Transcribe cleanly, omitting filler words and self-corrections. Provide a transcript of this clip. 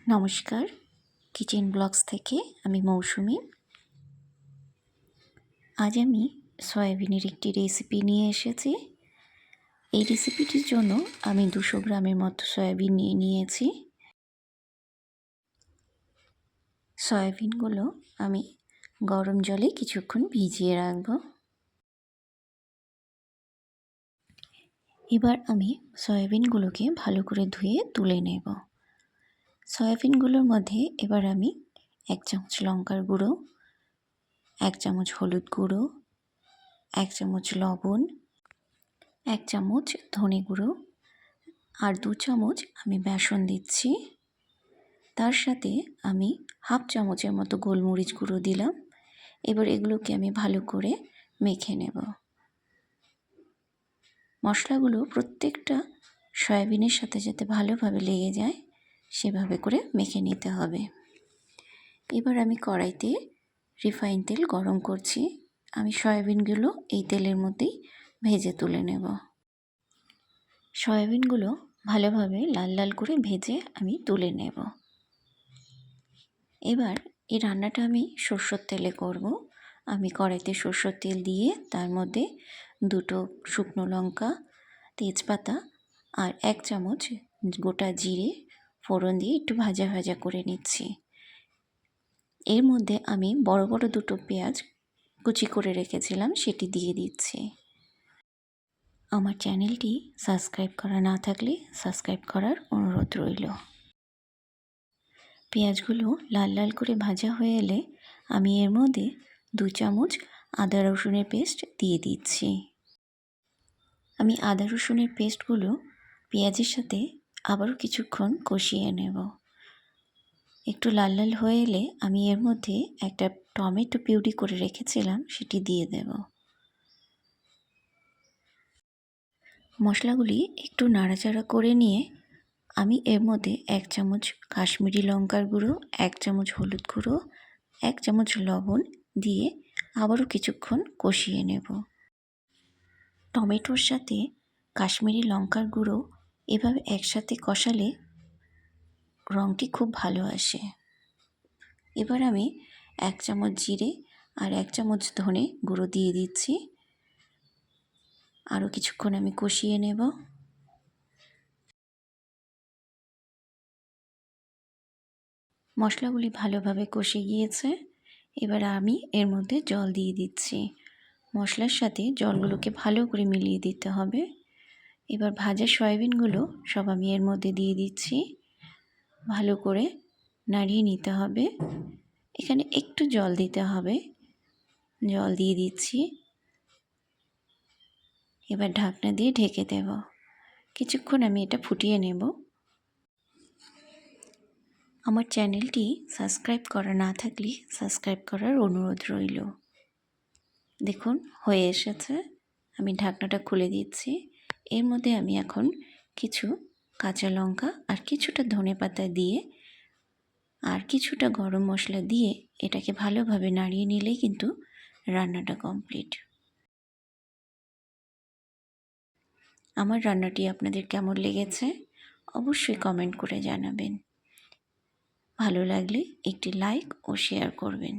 নমস্কার, kitchen blogs থেকে আমি মৌসুমি। আজ আমি সয়াবিনের একটি রেসিপি নিয়ে এসেছি। এই রেসিপিটির জন্য আমি 200 গ্রামের মতো সয়াবিন নিয়ে নিয়েছি। সয়াবিনগুলো আমি গরম জলে কিছুক্ষণ ভিজিয়ে রাখব। এবার আমি সয়াবিনগুলোকে ভালো করে ধুয়ে তুলে নেব। সয়াবিনগুলোর মধ্যে এবার আমি 1 চামচ লঙ্কার গুঁড়ো, 1 চামচ হলুদ গুঁড়ো, 1 চামচ লবণ, 1 চামচ ধনে গুঁড়ো আর 2 চামচ আমি বেসন দিচ্ছি। তার সাথে আমি হাফ চামচের মতো গোলমরিচ গুঁড়ো দিলাম। এবার এগুলোকে আমি ভালো করে মেখে নেব। মশলাগুলো প্রত্যেকটা সয়াবিনের সাথে যাতে ভালোভাবে লেগে যায় সেভাবে করে মেখে নিতে হবে। এবার আমি কড়াইতে রিফাইন তেল গরম করছি। আমি সয়াবিনগুলো এই তেলের মধ্যেই ভেজে তুলে নেব। সয়াবিনগুলো ভালোভাবে লাল লাল করে ভেজে আমি তুলে নেব। এবার এই রান্নাটা আমি সরষের তেলে করব। আমি কড়াইতে সরষের তেল দিয়ে তার মধ্যে 2টো শুকনো লঙ্কা, তেজপাতা আর 1 চামচ গোটা জিরে ফোড়ন দিয়ে একটু ভাজা ভাজা করে নিচ্ছি। এর মধ্যে আমি বড় বড় 2টো পেঁয়াজ কুচি করে রেখেছিলাম সেটি দিয়ে দিচ্ছি। আমার চ্যানেলটি সাবস্ক্রাইব করা না থাকলে সাবস্ক্রাইব করার অনুরোধ রইল। পেঁয়াজগুলো লাল লাল করে ভাজা হয়ে এলে আমি এর মধ্যে 2 চামচ আদা রসুনের পেস্ট দিয়ে দিচ্ছি। আমি আদা রসুনের পেস্টগুলো পেঁয়াজের সাথে আবারও কিছুক্ষণ কষিয়ে নেব। একটু লাল লাল হয়ে এলে আমি এর মধ্যে একটা টমেটো পিউরি করে রেখেছিলাম সেটি দিয়ে দেব। মশলাগুলি একটু নাড়াচাড়া করে নিয়ে আমি এর মধ্যে 1 চামচ কাশ্মীরি লঙ্কার গুঁড়ো, 1 চামচ হলুদ গুঁড়ো, 1 চামচ লবণ দিয়ে আবারও কিছুক্ষণ কষিয়ে নেব। টমেটোর সাথে কাশ্মীরি লঙ্কার গুঁড়ো এভাবে একসাথে কষালে রঙটি খুব ভালো আসে। এবার আমি 1 চামচ জিরে আর 1 চামচ ধনে গুঁড়ো দিয়ে দিচ্ছি। আরও কিছুক্ষণ আমি কষিয়ে নেব। মশলাগুলি ভালোভাবে কষে গিয়েছে। এবার আমি এর মধ্যে জল দিয়ে দিচ্ছি। মশলার সাথে জলগুলোকে ভালো করে মিলিয়ে দিতে হবে। এবার ভাজা সয়াবিনগুলো সব আমি এর মধ্যে দিয়ে দিচ্ছি। ভালো করে নাড়িয়ে নিতে হবে। এখানে একটু জল দিতে হবে। জল দিয়ে দিচ্ছি। এবার ঢাকনা দিয়ে ঢেকে দেব। কিছুক্ষণ আমি এটা ফুটিয়ে নেব। আমার চ্যানেলটি সাবস্ক্রাইব করা না থাকলে সাবস্ক্রাইব করার অনুরোধ রইল। দেখুন হয়ে এসেছে। আমি ঢাকনাটা খুলে দিচ্ছি। এর মধ্যে আমি এখন কিছু কাঁচা লঙ্কা আর কিছুটা ধনেপাতা দিয়ে আর কিছুটা গরম মশলা দিয়ে এটাকে ভালোভাবে নাড়িয়ে নিলেই কিন্তু রান্নাটা কমপ্লিট। আমার রান্নাটি আপনাদের কেমন লেগেছে অবশ্যই কমেন্ট করে জানাবেন। ভালো লাগলে একটি লাইক ও শেয়ার করবেন।